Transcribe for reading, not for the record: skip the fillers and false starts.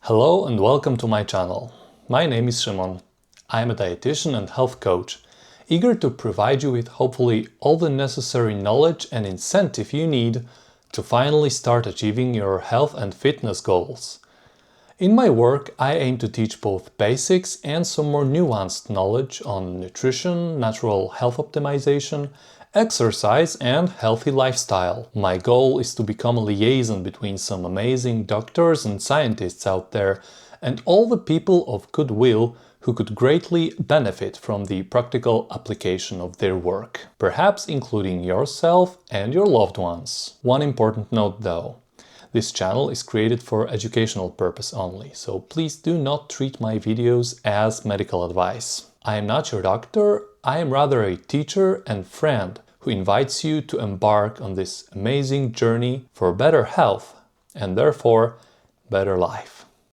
Hello and welcome to my channel. My name is Szymon. I am a dietitian and health coach, eager to provide you with hopefully all the necessary knowledge and incentive you need to finally start achieving your health and fitness goals. In my work, I aim to teach both basics and some more nuanced knowledge on nutrition, natural health optimization, exercise and healthy lifestyle. My goal is to become a liaison between some amazing doctors and scientists out there and all the people of goodwill who could greatly benefit from the practical application of their work, perhaps including yourself and your loved ones. One important note though. This channel is created for educational purpose only, so please do not treat my videos as medical advice. I am not your doctor, I am rather a teacher and friend who invites you to embark on this amazing journey for better health and therefore better life.